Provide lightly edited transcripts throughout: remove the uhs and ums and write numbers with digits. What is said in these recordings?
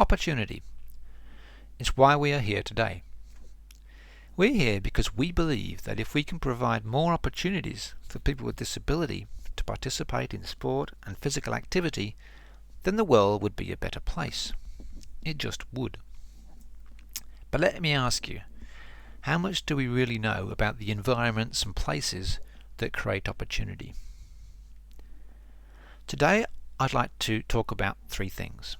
Opportunity. It's why we are here today. We're here because we believe that if we can provide more opportunities for people with disability to participate in sport and physical activity, then the world would be a better place. It just would. But let me ask you, how much do we really know about the environments and places that create opportunity? Today I'd like to talk about three things.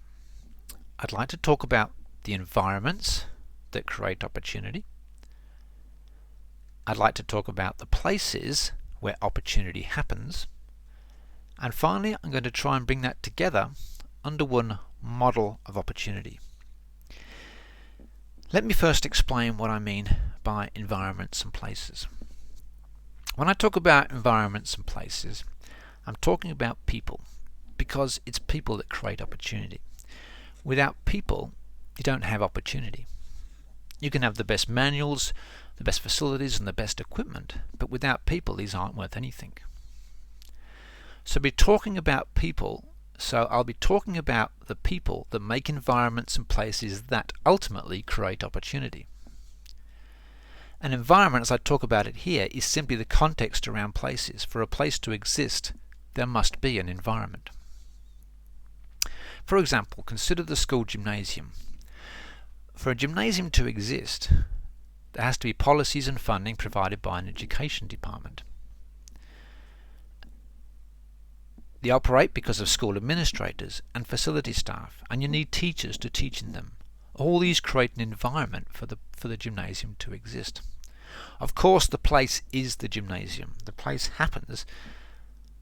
I'd like to talk about the environments that create opportunity. I'd like to talk about the places where opportunity happens. And finally, I'm going to try and bring that together under one model of opportunity. Let me first explain what I mean by environments and places. When I talk about environments and places, I'm talking about people, because it's people that create opportunity. Without people, you don't have opportunity. You can have the best manuals, the best facilities and the best equipment, but without people these aren't worth anything. So I'll be talking about people, so I'll be talking about the people that make environments and places that ultimately create opportunity. An environment, as I talk about it here, is simply the context around places. For a place to exist, there must be an environment. For example, consider the school gymnasium. For a gymnasium to exist, there has to be policies and funding provided by an education department. They operate because of school administrators and facility staff, and you need teachers to teach in them. All these create an environment for the gymnasium to exist. Of course, the place is the gymnasium. The place happens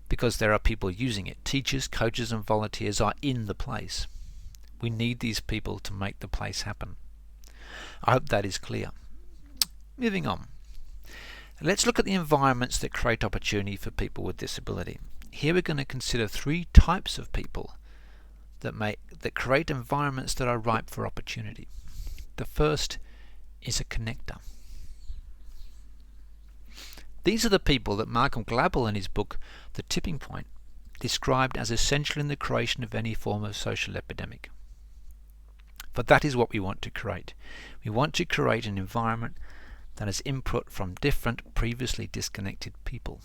because there are people using it. Teachers, coaches and volunteers are in the place. We need these people to make the place happen. I hope that is clear. Moving on. Let's look at the environments that create opportunity for people with disability. Here we're going to consider three types of people that create environments that are ripe for opportunity. The first is a connector. These are the people that Malcolm Gladwell in his book The Tipping Point described as essential in the creation of any form of social epidemic. But that is what we want to create. We want to create an environment that has input from different previously disconnected people.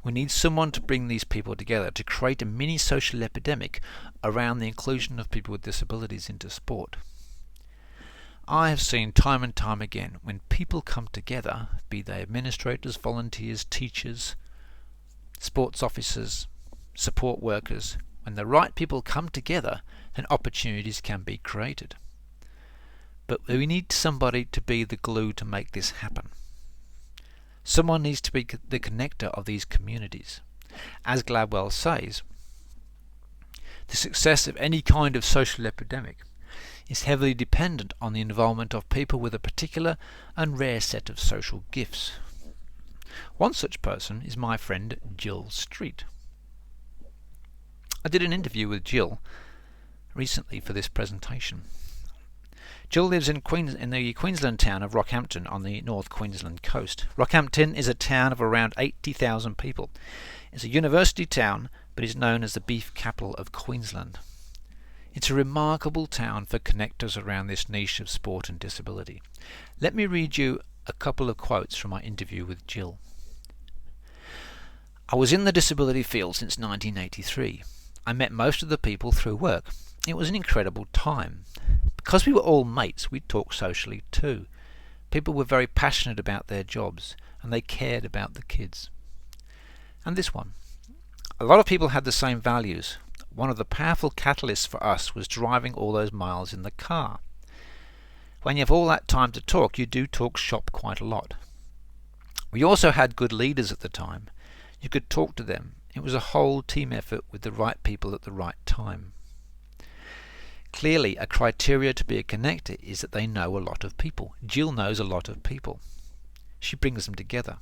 We need someone to bring these people together to create a mini social epidemic around the inclusion of people with disabilities into sport. I have seen time and time again when people come together, be they administrators, volunteers, teachers, sports officers, support workers, when the right people come together, then opportunities can be created. But we need somebody to be the glue to make this happen. Someone needs to be the connector of these communities. As Gladwell says, the success of any kind of social epidemic is heavily dependent on the involvement of people with a particular and rare set of social gifts. One such person is my friend Jill Street. I did an interview with Jill recently for this presentation. Jill lives in the Queensland town of Rockhampton on the North Queensland coast. Rockhampton is a town of around 80,000 people. It's a university town, but is known as the beef capital of Queensland. It's a remarkable town for connectors around this niche of sport and disability. Let me read you a couple of quotes from my interview with Jill. I was in the disability field since 1983. I met most of the people through work. It was an incredible time. Because we were all mates, we talked socially too. People were very passionate about their jobs, and they cared about the kids. And this one. A lot of people had the same values. One of the powerful catalysts for us was driving all those miles in the car. When you have all that time to talk, you do talk shop quite a lot. We also had good leaders at the time. You could talk to them. It was a whole team effort with the right people at the right time. Clearly, a criteria to be a connector is that they know a lot of people. Jill knows a lot of people. She brings them together.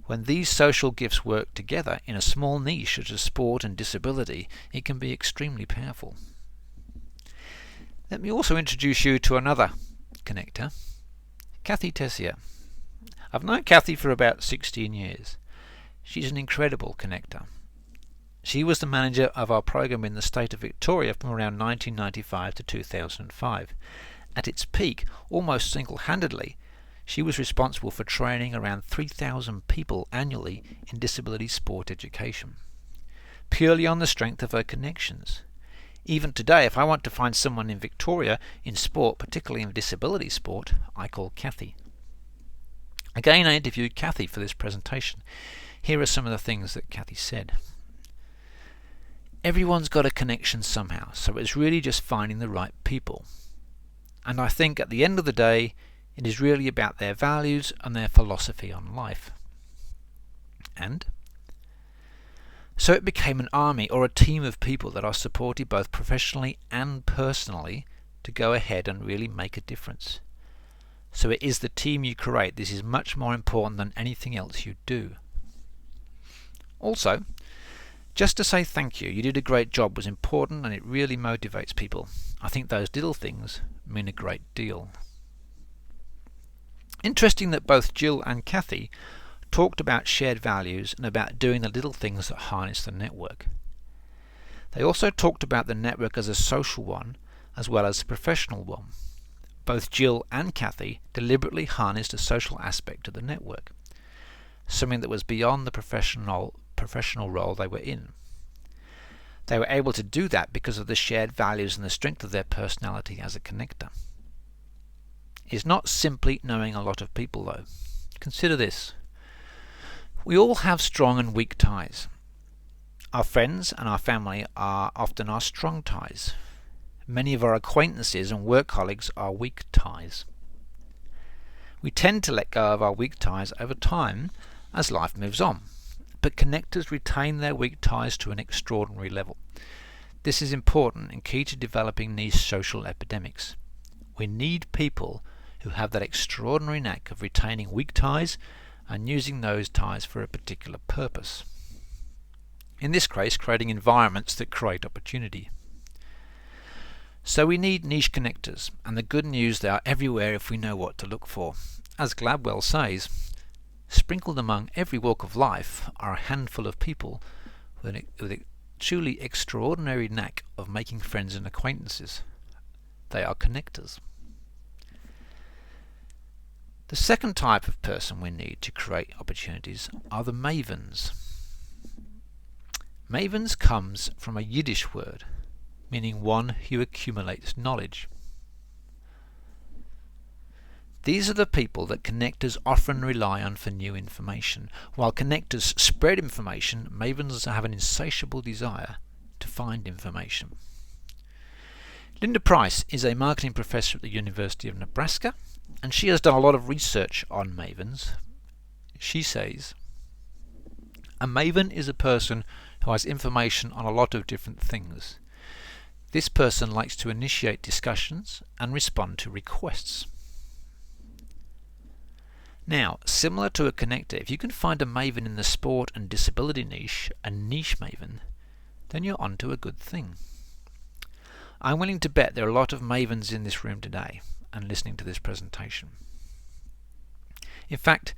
When these social gifts work together in a small niche such as sport and disability, it can be extremely powerful. Let me also introduce you to another connector, Kathy Tessier. I've known Kathy for about 16 years. She's an incredible connector. She was the manager of our program in the state of Victoria from around 1995 to 2005. At its peak, almost single-handedly, she was responsible for training around 3,000 people annually in disability sport education, purely on the strength of her connections. Even today, if I want to find someone in Victoria in sport, particularly in disability sport, I call Kathy. Again, I interviewed Kathy for this presentation. Here are some of the things that Kathy said. Everyone's got a connection somehow, so it's really just finding the right people. And I think at the end of the day, it is really about their values and their philosophy on life. And so it became an army or a team of people that are supported both professionally and personally to go ahead and really make a difference. So it is the team you create. This is much more important than anything else you do. Also, just to say thank you, you did a great job, was important, and it really motivates people. I think those little things mean a great deal. Interesting that both Jill and Kathy talked about shared values and about doing the little things that harness the network. They also talked about the network as a social one as well as a professional one. Both Jill and Kathy deliberately harnessed a social aspect of the network, something that was beyond the professional role they were in. They were able to do that because of the shared values and the strength of their personality as a connector. It's not simply knowing a lot of people though. Consider this. We all have strong and weak ties. Our friends and our family are often our strong ties. Many of our acquaintances and work colleagues are weak ties. We tend to let go of our weak ties over time as life moves on, but connectors retain their weak ties to an extraordinary level. This is important and key to developing niche social epidemics. We need people who have that extraordinary knack of retaining weak ties and using those ties for a particular purpose. In this case, creating environments that create opportunity. So we need niche connectors, and the good news, they are everywhere if we know what to look for. As Gladwell says, sprinkled among every walk of life are a handful of people with a truly extraordinary knack of making friends and acquaintances. They are connectors. The second type of person we need to create opportunities are the mavens. Mavens comes from a Yiddish word, meaning one who accumulates knowledge. These are the people that connectors often rely on for new information. While connectors spread information, mavens have an insatiable desire to find information. Linda Price is a marketing professor at the University of Nebraska, and she has done a lot of research on mavens. She says, a maven is a person who has information on a lot of different things. This person likes to initiate discussions and respond to requests. Now, similar to a connector, if you can find a maven in the sport and disability niche, a niche maven, then you're onto a good thing. I'm willing to bet there are a lot of mavens in this room today and listening to this presentation. In fact,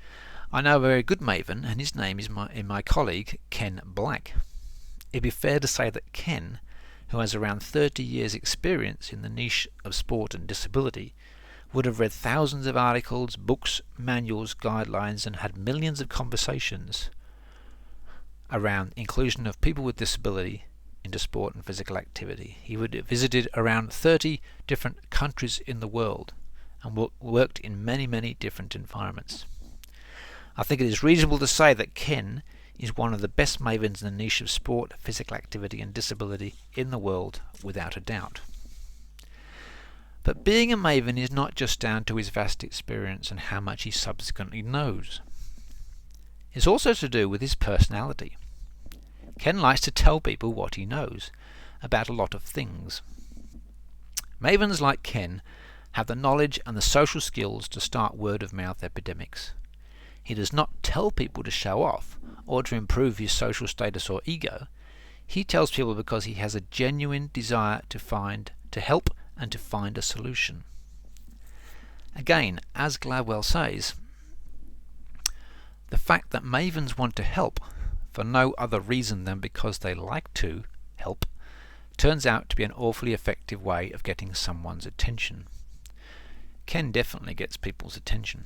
I know a very good maven, and his name is my colleague Ken Black. It'd be fair to say that Ken, who has around 30 years experience in the niche of sport and disability, would have read thousands of articles, books, manuals, guidelines, and had millions of conversations around inclusion of people with disability into sport and physical activity. He would have visited around 30 different countries in the world and worked in many, many different environments. I think it is reasonable to say that Ken is one of the best mavens in the niche of sport, physical activity and disability in the world, without a doubt. But being a maven is not just down to his vast experience and how much he subsequently knows. It's also to do with his personality. Ken likes to tell people what he knows about a lot of things. Mavens like Ken have the knowledge and the social skills to start word-of-mouth epidemics. He does not tell people to show off or to improve his social status or ego. He tells people because he has a genuine desire to help and to find a solution. Again, as Gladwell says, the fact that mavens want to help for no other reason than because they like to help turns out to be an awfully effective way of getting someone's attention. Ken definitely gets people's attention.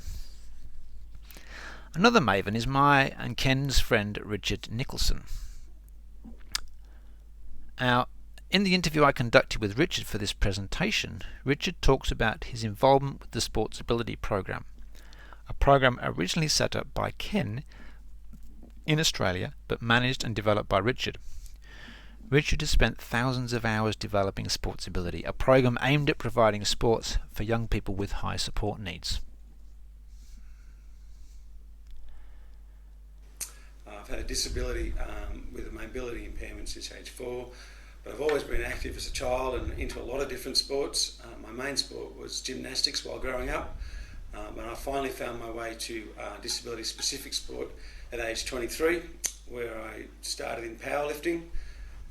Another maven is my and Ken's friend Richard Nicholson. Now, in the interview I conducted with Richard for this presentation, Richard talks about his involvement with the Sportsability program, a program originally set up by Ken in Australia but managed and developed by Richard. Richard has spent thousands of hours developing Sportsability, a program aimed at providing sports for young people with high support needs. I've had a disability with a mobility impairment since age 4, but I've always been active as a child and into a lot of different sports. My main sport was gymnastics while growing up, and I finally found my way to disability-specific sport at age 23, where I started in powerlifting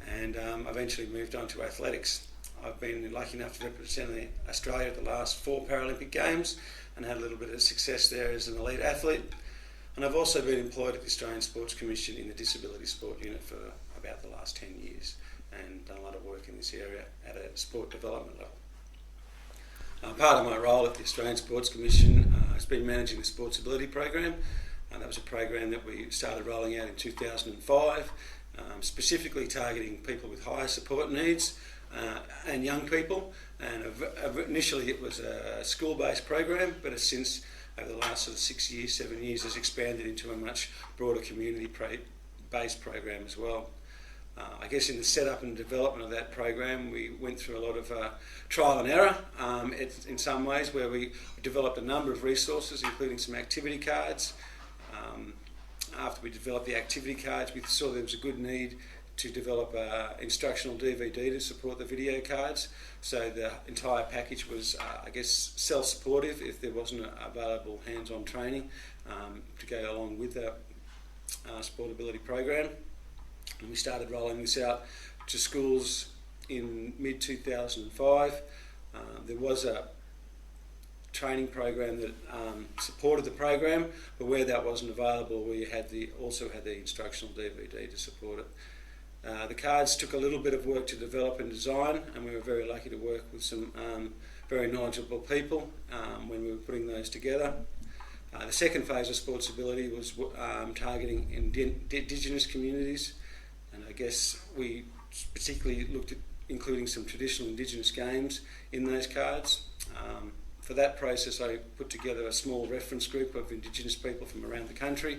and eventually moved on to athletics. I've been lucky enough to represent Australia at the last 4 Paralympic Games and had a little bit of success there as an elite athlete. And I've also been employed at the Australian Sports Commission in the Disability Sport Unit for about the last 10 years and done a lot of work in this area at a sport development level. Part of my role at the Australian Sports Commission has been managing the Sportsability program, and that was a program that we started rolling out in 2005, specifically targeting people with higher support needs and young people. And initially it was a school-based program, but it's since, over the last sort of 7 years, has expanded into a much broader community-based program as well. I guess in the setup and development of that program, we went through a lot of trial and error in some ways, where we developed a number of resources, including some activity cards. After we developed the activity cards, we saw there was a good need to develop an instructional DVD to support the video cards. So the entire package was, I guess, self-supportive if there wasn't available hands-on training to go along with the Sportability program. And we started rolling this out to schools in mid-2005. There was a training program that supported the program, but where that wasn't available, we also had the instructional DVD to support it. The cards took a little bit of work to develop and design, and we were very lucky to work with some very knowledgeable people when we were putting those together. The second phase of Sportsability was targeting Indigenous communities, and I guess we particularly looked at including some traditional Indigenous games in those cards. For that process, I put together a small reference group of Indigenous people from around the country,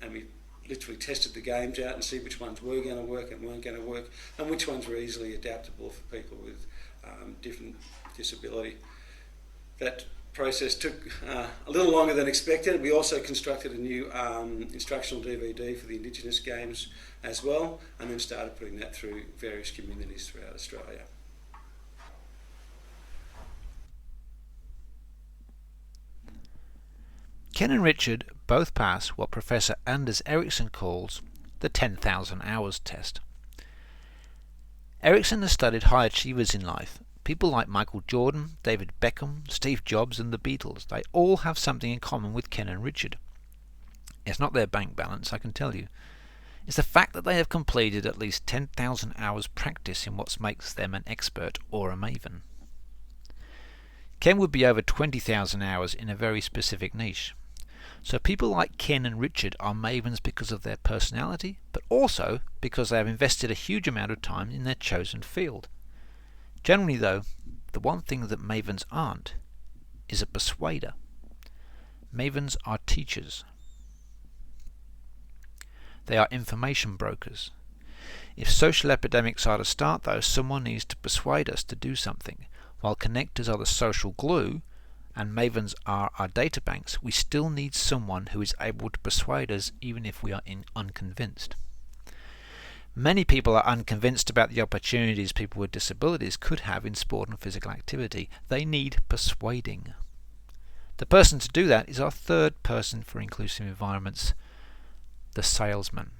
and we literally tested the games out and see which ones were going to work and weren't going to work, and which ones were easily adaptable for people with different disability. That process took a little longer than expected. We also constructed a new instructional DVD for the Indigenous games as well, and then started putting that through various communities throughout Australia. Ken and Richard both pass what Professor Anders Ericsson calls the 10,000 hours test. Ericsson has studied high achievers in life, people like Michael Jordan, David Beckham, Steve Jobs and the Beatles. They all have something in common with Ken and Richard. It's not their bank balance, I can tell you. It's the fact that they have completed at least 10,000 hours practice in what makes them an expert or a maven. Ken would be over 20,000 hours in a very specific niche. So people like Ken and Richard are mavens because of their personality, but also because they have invested a huge amount of time in their chosen field. Generally though, the one thing that mavens aren't is a persuader. Mavens are teachers. They are information brokers. If social epidemics are to start though, someone needs to persuade us to do something. While connectors are the social glue, and mavens are our databanks, we still need someone who is able to persuade us even if we are unconvinced. Many people are unconvinced about the opportunities people with disabilities could have in sport and physical activity. They need persuading. The person to do that is our third person for inclusive environments, the salesman.